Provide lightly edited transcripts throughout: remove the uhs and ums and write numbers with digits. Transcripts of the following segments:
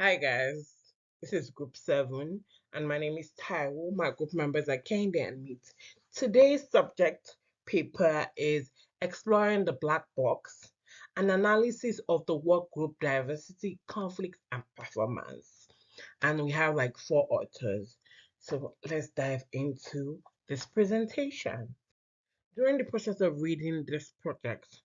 Hi guys, this is Group 7 and my name is Taiwo. My group members are Kendi and Meet. Today's subject paper is Exploring the Black Box, an analysis of the work group diversity, conflicts and performance. And we have like 4 authors. So let's dive into this presentation. During the process of reading this project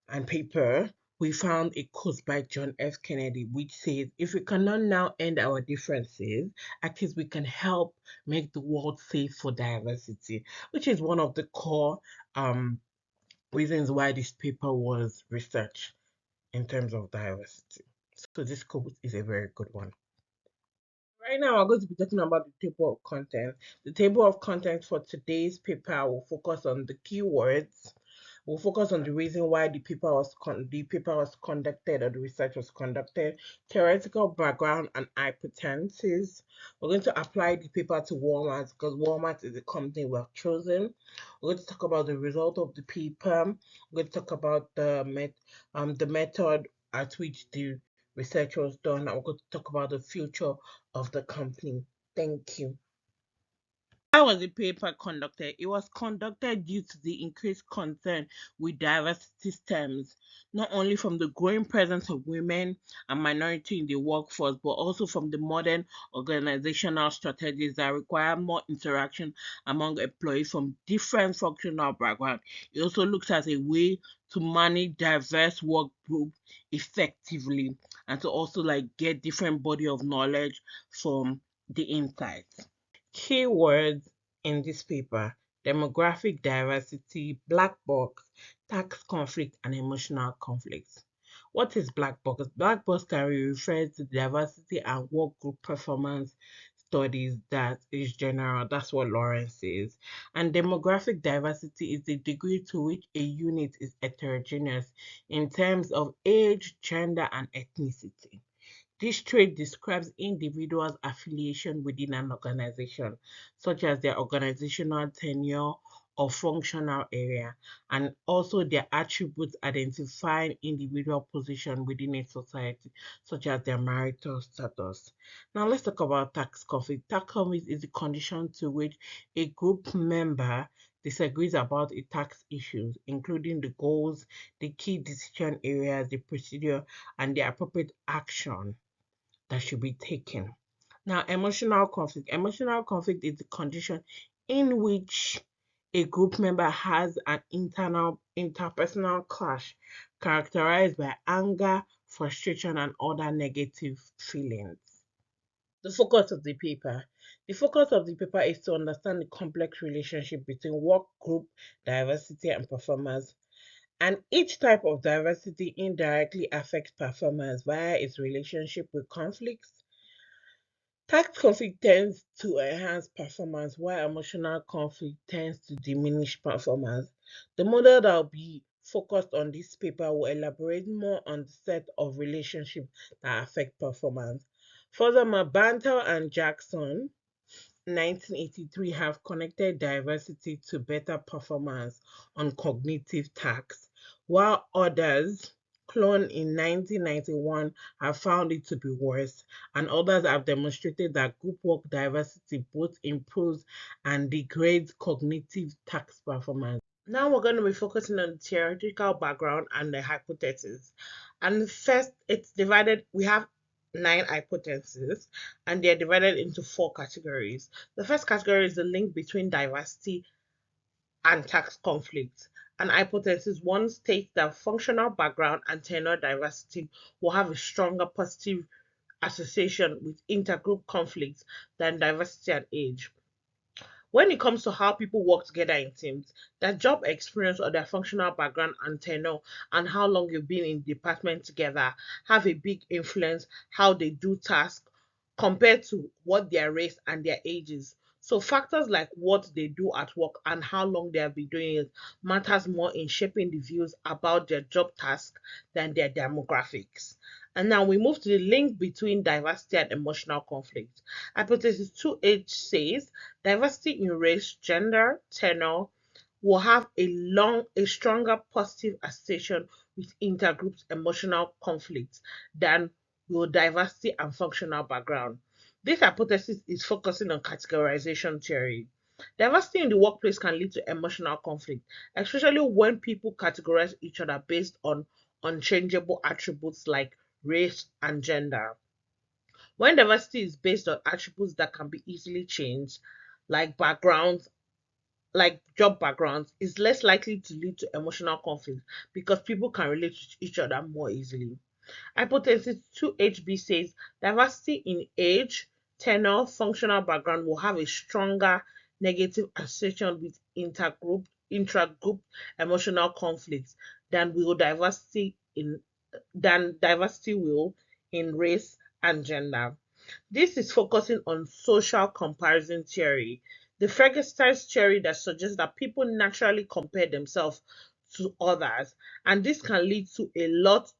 and paper, we found a quote by John F. Kennedy, which says, if we cannot now end our differences, at least we can help make the world safe for diversity, which is one of the core reasons why this paper was researched in terms of diversity. So this quote is a very good one. Right now, we're going to be talking about the table of contents. The table of contents for today's paper will focus on the keywords. We'll focus on the reason why the paper was conducted or the research was conducted, theoretical background and hypotheses. We're going to apply the paper to Walmart because Walmart is the company we have chosen. We're going to talk about the result of the paper. We're going to talk about the method at which the research was done. And we're going to talk about the future of the company. Thank you. How was the paper conducted? It was conducted due to the increased concern with diversity stems, not only from the growing presence of women and minority in the workforce, but also from the modern organizational strategies that require more interaction among employees from different functional backgrounds. It also looks as a way to manage diverse work groups effectively and to also like get different body of knowledge from the insights. Keywords in this paper: demographic diversity, black box, tax conflict, and emotional conflicts. What is black box? Black box can refer to diversity and work group performance studies that is general. That's what Lawrence says. And demographic diversity is the degree to which a unit is heterogeneous in terms of age, gender, and ethnicity. This trait describes individuals' affiliation within an organization, such as their organizational tenure or functional area, and also their attributes identifying individual position within a society, such as their marital status. Now let's talk about tax conflict. Tax conflict is the condition to which a group member disagrees about a tax issues, including the goals, the key decision areas, the procedure, and the appropriate action that should be taken. Now, emotional conflict. Emotional conflict is the condition in which a group member has an internal interpersonal clash characterized by anger, frustration, and other negative feelings. The focus of the paper. The focus of the paper is to understand the complex relationship between work group diversity and performance, and each type of diversity indirectly affects performance via its relationship with conflicts. Task conflict tends to enhance performance, while emotional conflict tends to diminish performance. The model that will be focused on this paper will elaborate more on the set of relationships that affect performance. Furthermore, Bantel and Jackson 1983 have connected diversity to better performance on cognitive tasks, while others, Clone in 1991, have found it to be worse, and others have demonstrated that group work diversity both improves and degrades cognitive task performance. Now we're going to be focusing on the theoretical background and the hypothesis. And first, it's divided, we have 9 hypotheses, and they're divided into 4 categories. The first category is the link between diversity and tax conflict. An hypothesis one states that functional background and tenure diversity will have a stronger positive association with intergroup conflicts than diversity and age. When it comes to how people work together in teams, their job experience or their functional background and tenure and how long you've been in the department together have a big influence how they do tasks compared to what their race and their ages. So factors like what they do at work and how long they have been doing it matters more in shaping the views about their job task than their demographics. And now we move to the link between diversity and emotional conflict. Hypothesis 2H says diversity in race, gender, tenure will have a stronger positive association with intergroups emotional conflicts than will diversity and functional background. This hypothesis is focusing on categorization theory. Diversity in the workplace can lead to emotional conflict, especially when people categorize each other based on unchangeable attributes like race and gender. When diversity is based on attributes that can be easily changed, like backgrounds, like job backgrounds, is less likely to lead to emotional conflict because people can relate to each other more easily. Hypothesis 2HB says diversity in age, tenure, functional background will have a stronger negative association with intragroup emotional conflicts than diversity will in race and gender. This is focusing on social comparison theory, the Frankenstein's theory that suggests that people naturally compare themselves to others, and this can lead to a lot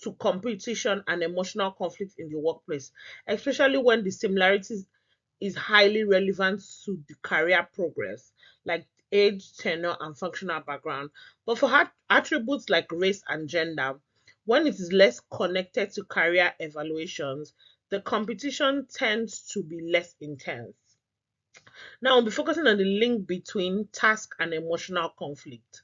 to competition and emotional conflict in the workplace, especially when the similarities is highly relevant to the career progress, like age, tenure, and functional background. But for attributes like race and gender, when it is less connected to career evaluations, the competition tends to be less intense. Now, we'll be focusing on the link between task and emotional conflict.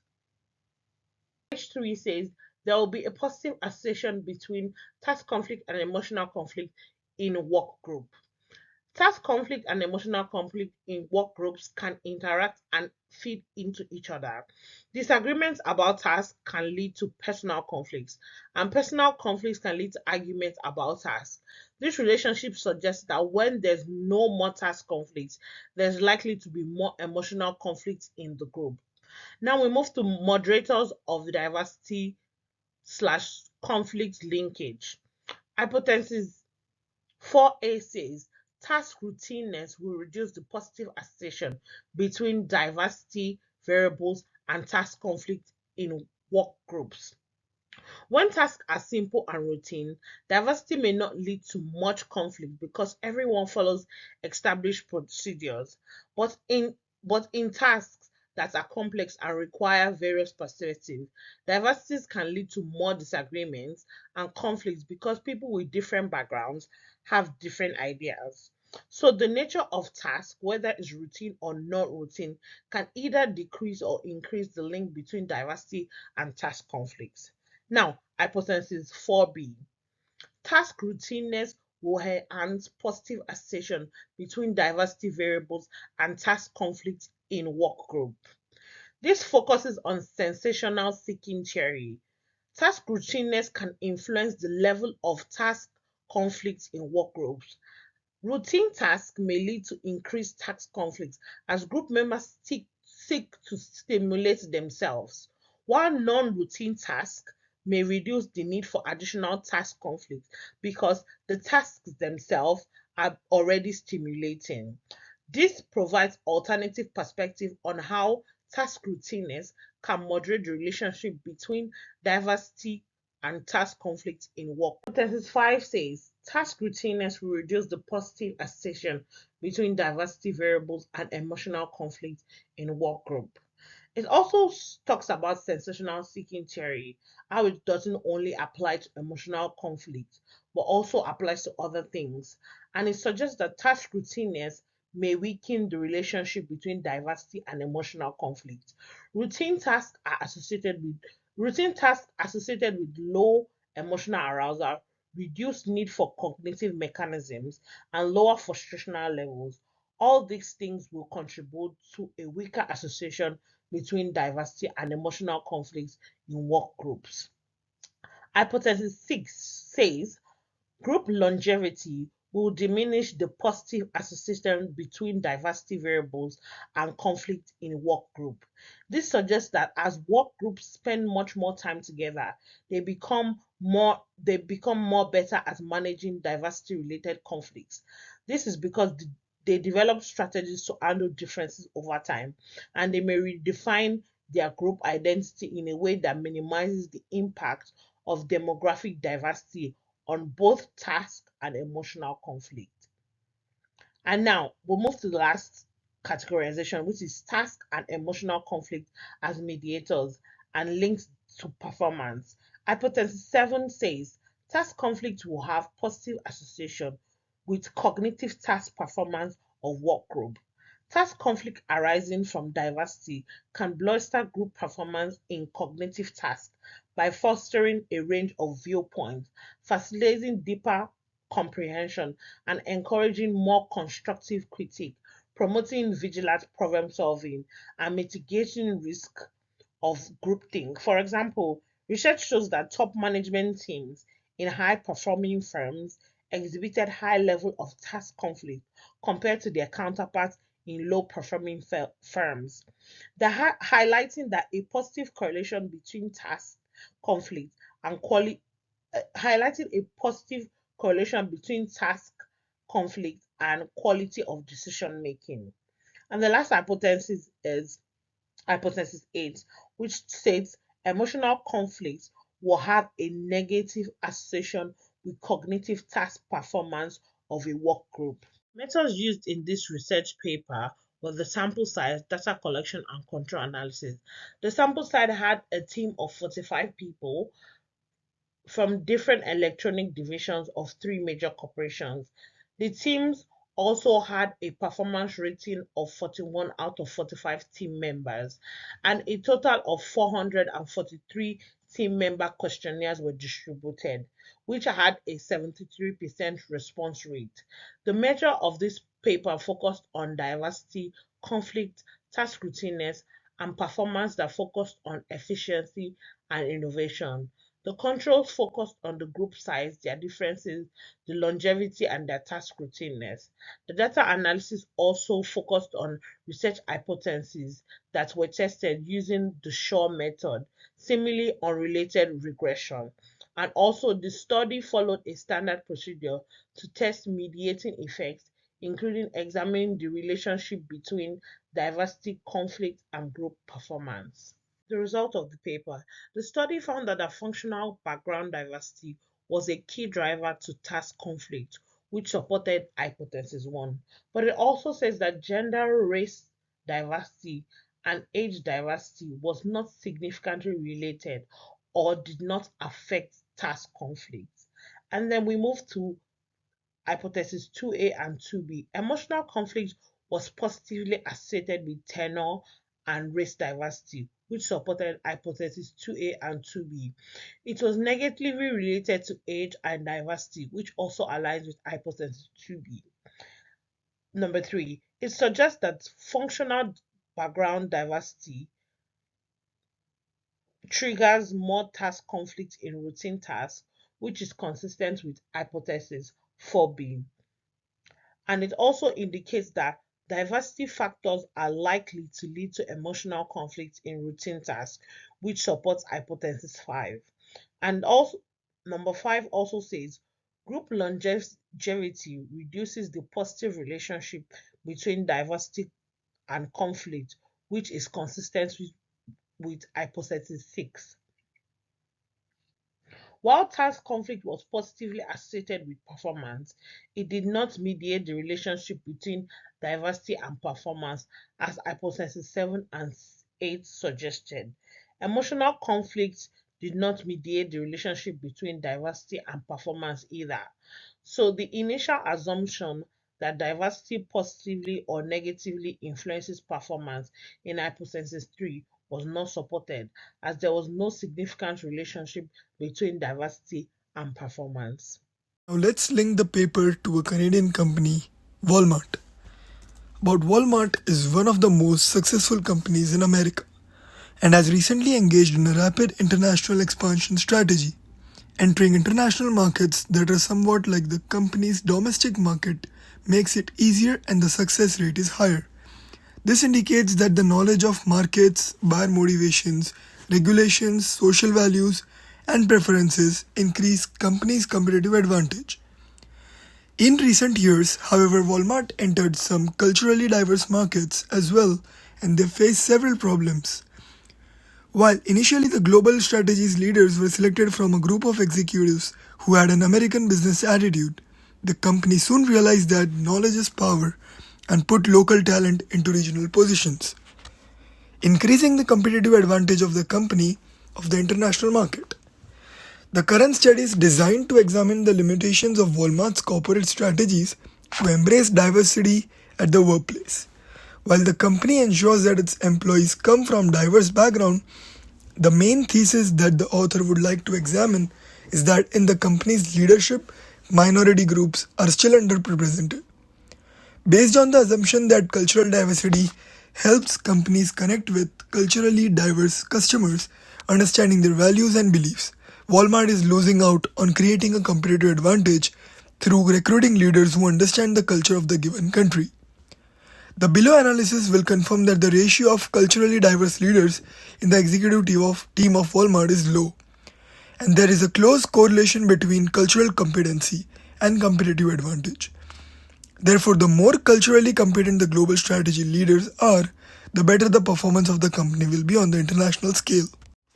Page 3 says there will be a positive association between task conflict and emotional conflict in work group. Task conflict and emotional conflict in work groups can interact and feed into each other. Disagreements about tasks can lead to personal conflicts, and personal conflicts can lead to arguments about tasks. This relationship suggests that when there's no more task conflicts, there's likely to be more emotional conflicts in the group. Now we move to moderators of the diversity slash conflict linkage. Hypothesis 4A says task routineness will reduce the positive association between diversity variables and task conflict in work groups. When tasks are simple and routine, diversity may not lead to much conflict because everyone follows established procedures. But in tasks that are complex and require various perspectives, diversities can lead to more disagreements and conflicts because people with different backgrounds have different ideas. So the nature of task, whether it's routine or not routine, can either decrease or increase the link between diversity and task conflicts. Now, hypothesis 4B. Task routineness will enhance positive association between diversity variables and task conflict in work group. This focuses on sensational seeking theory. Task routineness can influence the level of task conflict in work groups. Routine tasks may lead to increased task conflicts as group members seek to stimulate themselves, while non-routine tasks may reduce the need for additional task conflicts because the tasks themselves are already stimulating. This provides alternative perspective on how task routineness can moderate the relationship between diversity and task conflict in work. Hypothesis 5 says task routineness will reduce the positive association between diversity variables and emotional conflict in work group. It also talks about sensational seeking theory, how it doesn't only apply to emotional conflict, but also applies to other things. And it suggests that task routineness may weaken the relationship between diversity and emotional conflict. Routine tasks associated with low emotional arousal, reduced need for cognitive mechanisms, and lower frustrational levels. All these things will contribute to a weaker association between diversity and emotional conflicts in work groups. Hypothesis 6 says group longevity will diminish the positive association between diversity variables and conflict in work group. This suggests that as work groups spend much more time together, they become more better at managing diversity related conflicts. This is because they develop strategies to handle differences over time, and they may redefine their group identity in a way that minimizes the impact of demographic diversity on both task and emotional conflict. And now we'll move to the last categorization, which is task and emotional conflict as mediators and links to performance. Hypothesis 7 says Task conflict will have positive association with cognitive task performance of work group. Task conflict arising from diversity can bolster group performance in cognitive tasks by fostering a range of viewpoints, facilitating deeper comprehension, and encouraging more constructive critique, promoting vigilant problem solving, and mitigating risk of groupthink. For example, research shows that top management teams in high performing firms exhibited high level of task conflict compared to their counterparts in low performing firms. Highlighting that a positive correlation between task conflict and quality highlighting a positive correlation between task conflict and quality of decision making. And the last hypothesis is hypothesis 8, which states emotional conflict will have a negative association with cognitive task performance of a work group. Methods used in this research paper was the sample size, data collection, and control analysis. The sample size had a team of 45 people from different electronic divisions of three major corporations. The teams also had a performance rating of 41 out of 45 team members, and a total of 443 team member questionnaires were distributed, which had a 73% response rate. The measure of this paper focused on diversity, conflict, task routineness, and performance that focused on efficiency and innovation. The controls focused on the group size, their differences, the longevity, and their task routineness. The data analysis also focused on research hypotheses that were tested using the Shaw method, seemingly unrelated regression. And also, the study followed a standard procedure to test mediating effects, including examining the relationship between diversity, conflict, and group performance. The result of the paper. The study found that the functional background diversity was a key driver to task conflict, which supported hypothesis 1. But it also says that gender, race diversity, and age diversity was not significantly related or did not affect task conflict. And then we move to hypothesis 2A and 2B. Emotional conflict was positively associated with tenure and race diversity, which supported hypothesis 2A and 2B. It was negatively related to age and diversity, which also aligns with hypothesis 2B. Number 3, it suggests that functional background diversity triggers more task conflict in routine tasks, which is consistent with hypothesis 4B. And it also indicates that diversity factors are likely to lead to emotional conflict in routine tasks, which supports hypothesis 5. And also, number 5 also says group longevity reduces the positive relationship between diversity and conflict, which is consistent with hypothesis 6. While task conflict was positively associated with performance, it did not mediate the relationship between diversity and performance as hypothesis 7 and 8 suggested. Emotional conflict did not mediate the relationship between diversity and performance either. So the initial assumption that diversity positively or negatively influences performance in hypothesis 3 was not supported, as there was no significant relationship between diversity and performance. Now let's link the paper to a Canadian company, Walmart. About Walmart is one of the most successful companies in America and has recently engaged in a rapid international expansion strategy, entering international markets that are somewhat like the company's domestic market makes it easier and the success rate is higher. This indicates that the knowledge of markets, buyer motivations, regulations, social values, and preferences increase companies' competitive advantage. In recent years, however, Walmart entered some culturally diverse markets as well, and they faced several problems. While initially the global strategies leaders were selected from a group of executives who had an American business attitude, the company soon realized that knowledge is power and put local talent into regional positions, increasing the competitive advantage of the company of the international market. The current study is designed to examine the limitations of Walmart's corporate strategies to embrace diversity at the workplace. While the company ensures that its employees come from diverse backgrounds, the main thesis that the author would like to examine is that in the company's leadership, minority groups are still underrepresented. Based on the assumption that cultural diversity helps companies connect with culturally diverse customers, understanding their values and beliefs, Walmart is losing out on creating a competitive advantage through recruiting leaders who understand the culture of the given country. The below analysis will confirm that the ratio of culturally diverse leaders in the executive team of Walmart is low, and there is a close correlation between cultural competency and competitive advantage. Therefore, the more culturally competent the global strategy leaders are, the better the performance of the company will be on the international scale.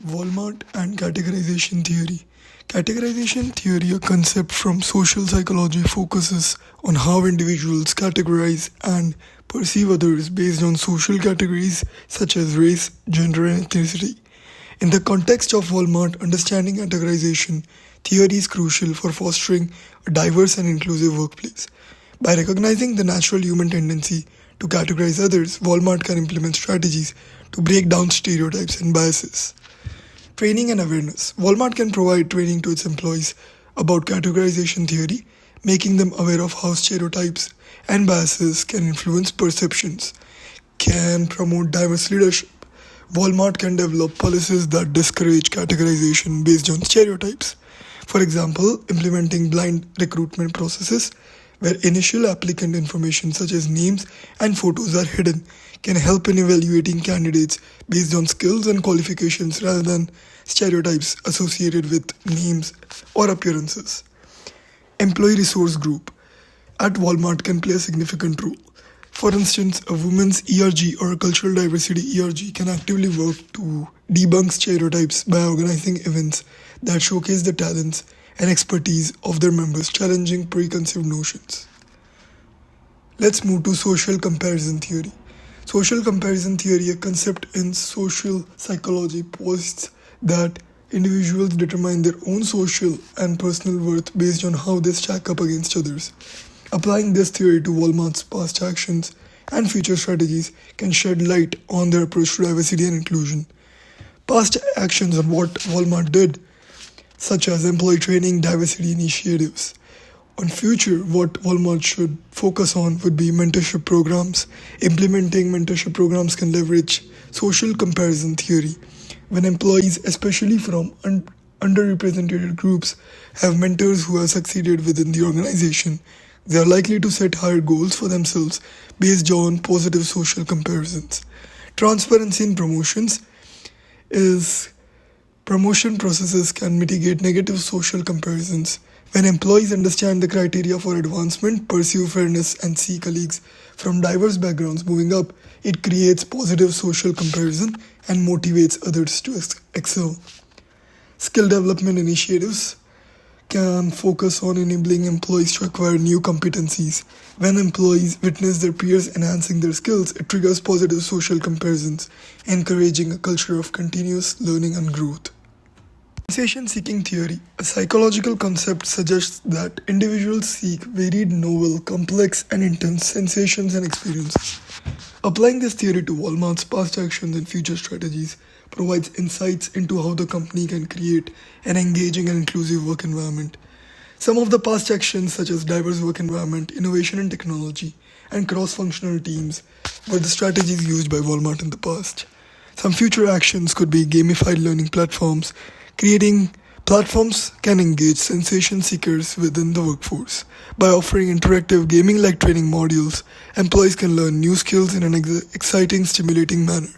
Walmart and categorization theory. Categorization theory, a concept from social psychology, focuses on how individuals categorize and perceive others based on social categories such as race, gender, and ethnicity. In the context of Walmart, understanding categorization theory is crucial for fostering a diverse and inclusive workplace. By recognizing the natural human tendency to categorize others, Walmart can implement strategies to break down stereotypes and biases. Training and awareness. Walmart can provide training to its employees about categorization theory, making them aware of how stereotypes and biases can influence perceptions. Can promote diverse leadership. Walmart can develop policies that discourage categorization based on stereotypes. For example, implementing blind recruitment processes where initial applicant information such as names and photos are hidden can help in evaluating candidates based on skills and qualifications rather than stereotypes associated with names or appearances. Employee resource group at Walmart can play a significant role. For instance, a women's ERG or a cultural diversity ERG can actively work to debunk stereotypes by organizing events that showcase the talents and expertise of their members, challenging preconceived notions. Let's move to social comparison theory. Social comparison theory, a concept in social psychology, posits that individuals determine their own social and personal worth based on how they stack up against others. Applying this theory to Walmart's past actions and future strategies can shed light on their approach to diversity and inclusion. Past actions on what Walmart did, such as employee training, diversity initiatives. On future, what Walmart should focus on would be mentorship programs. Implementing mentorship programs can leverage social comparison theory. When employees, especially from underrepresented groups, have mentors who have succeeded within the organization, they are likely to set higher goals for themselves based on positive social comparisons. Transparency in promotion processes can mitigate negative social comparisons. When employees understand the criteria for advancement, pursue fairness, and see colleagues from diverse backgrounds moving up, it creates positive social comparison and motivates others to excel. Skill development initiatives can focus on enabling employees to acquire new competencies. When employees witness their peers enhancing their skills, it triggers positive social comparisons, encouraging a culture of continuous learning and growth. Sensation-seeking theory, a psychological concept, suggests that individuals seek varied, novel, complex, and intense sensations and experiences. Applying this theory to Walmart's past actions and future strategies provides insights into how the company can create an engaging and inclusive work environment. Some of the past actions, such as diverse work environment, innovation in technology, and cross-functional teams, were the strategies used by Walmart in the past. Some future actions could be gamified learning platforms. Creating platforms can engage sensation seekers within the workforce. By offering interactive gaming-like training modules, employees can learn new skills in an exciting, stimulating manner,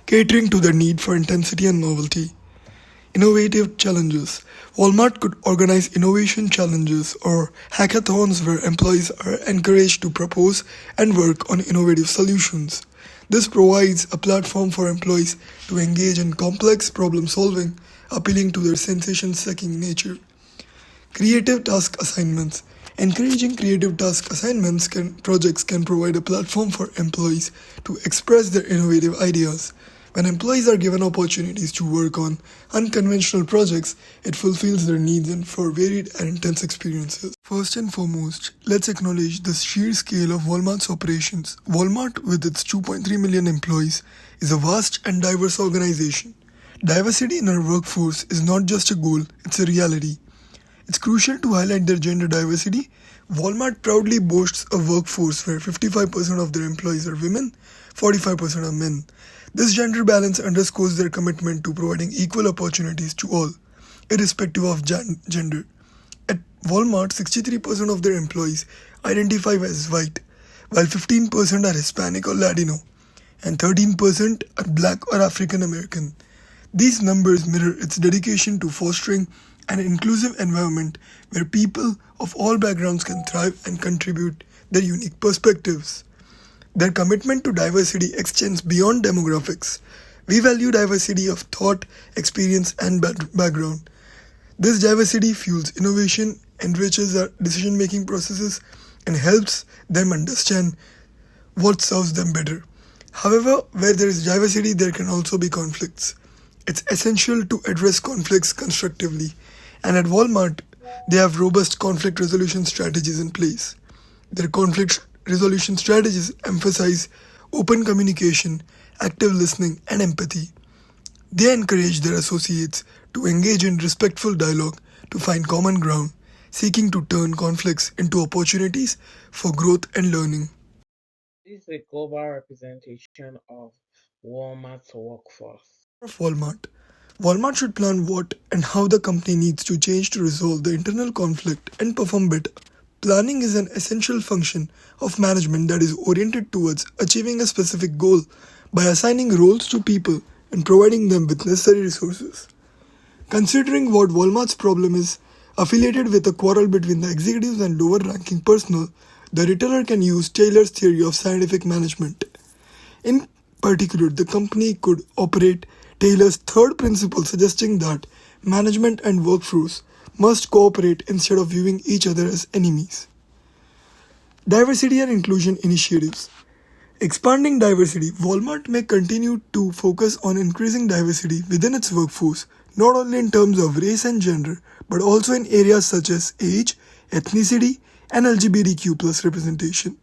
catering to their need for intensity and novelty. Innovative challenges. Walmart could organize innovation challenges or hackathons where employees are encouraged to propose and work on innovative solutions. This provides a platform for employees to engage in complex problem solving, appealing to their sensation-seeking nature. Creative task assignments. Encouraging creative task projects can provide a platform for employees to express their innovative ideas. When employees are given opportunities to work on unconventional projects, it fulfills their needs and for varied and intense experiences. First and foremost, let's acknowledge the sheer scale of Walmart's operations. Walmart, with its 2.3 million employees, is a vast and diverse organization. Diversity in our workforce is not just a goal, it's a reality. It's crucial to highlight their gender diversity. Walmart proudly boasts a workforce where 55% of their employees are women, 45% are men. This gender balance underscores their commitment to providing equal opportunities to all, irrespective of gender. At Walmart, 63% of their employees identify as white, while 15% are Hispanic or Latino, and 13% are Black or African American. These numbers mirror its dedication to fostering an inclusive environment where people of all backgrounds can thrive and contribute their unique perspectives. Their commitment to diversity extends beyond demographics. We value diversity of thought, experience, and background. This diversity fuels innovation, enriches our decision-making processes, and helps them understand what serves them better. However, where there is diversity, there can also be conflicts. It's essential to address conflicts constructively, and at Walmart, they have robust conflict resolution strategies in place. Their conflict resolution strategies emphasize open communication, active listening, and empathy. They encourage their associates to engage in respectful dialogue to find common ground, seeking to turn conflicts into opportunities for growth and learning. This is a global representation of Walmart's workforce. Of Walmart. Walmart should plan what and how the company needs to change to resolve the internal conflict and perform better. Planning is an essential function of management that is oriented towards achieving a specific goal by assigning roles to people and providing them with necessary resources. Considering what Walmart's problem is affiliated with a quarrel between the executives and lower ranking personnel, the retailer can use Taylor's theory of scientific management. In particular, the company could operate Taylor's third principle, suggesting that management and workforce must cooperate instead of viewing each other as enemies. Diversity and inclusion initiatives. Expanding diversity, Walmart may continue to focus on increasing diversity within its workforce, not only in terms of race and gender, but also in areas such as age, ethnicity, and LGBTQ+ representation.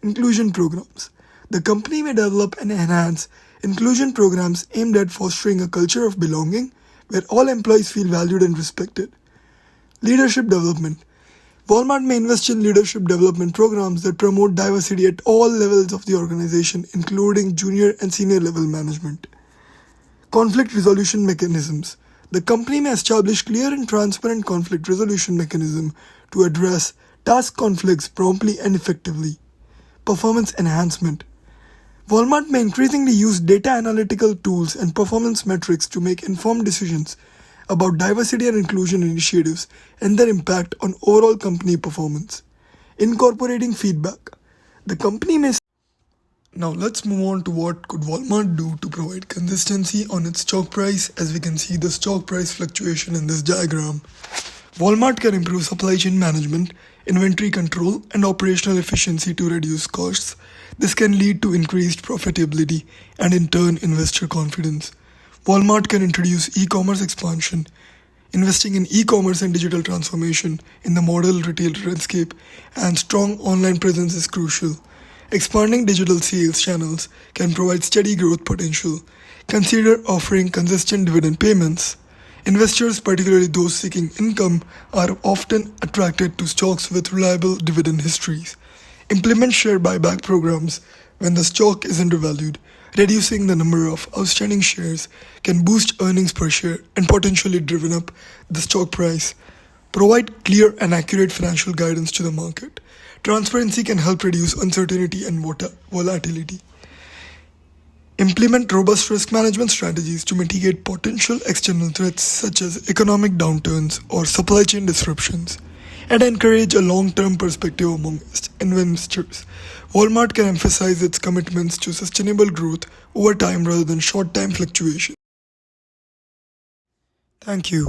Inclusion programs. The company may develop and enhance inclusion programs aimed at fostering a culture of belonging where all employees feel valued and respected. Leadership development. Walmart may invest in leadership development programs that promote diversity at all levels of the organization, including junior and senior level management. Conflict resolution mechanisms. The company may establish clear and transparent conflict resolution mechanism to address task conflicts promptly and effectively. Performance enhancement. Walmart may increasingly use data analytical tools and performance metrics to make informed decisions about diversity and inclusion initiatives and their impact on overall company performance. Incorporating feedback. The company may. Now let's move on to what could Walmart do to provide consistency on its stock price. As we can see the stock price fluctuation in this diagram. Walmart can improve supply chain management, inventory control, and operational efficiency to reduce costs. This can lead to increased profitability and in turn investor confidence. Walmart can introduce e-commerce expansion. Investing in e-commerce and digital transformation in the model retail landscape and strong online presence is crucial. Expanding digital sales channels can provide steady growth potential. Consider offering consistent dividend payments. Investors, particularly those seeking income, are often attracted to stocks with reliable dividend histories. Implement share buyback programs when the stock is undervalued. Reducing the number of outstanding shares can boost earnings per share and potentially driven up the stock price. Provide clear and accurate financial guidance to the market. Transparency can help reduce uncertainty and volatility. Implement robust risk management strategies to mitigate potential external threats such as economic downturns or supply chain disruptions, and encourage a long-term perspective among investors. Walmart can emphasize its commitments to sustainable growth over time rather than short-term fluctuations. Thank you.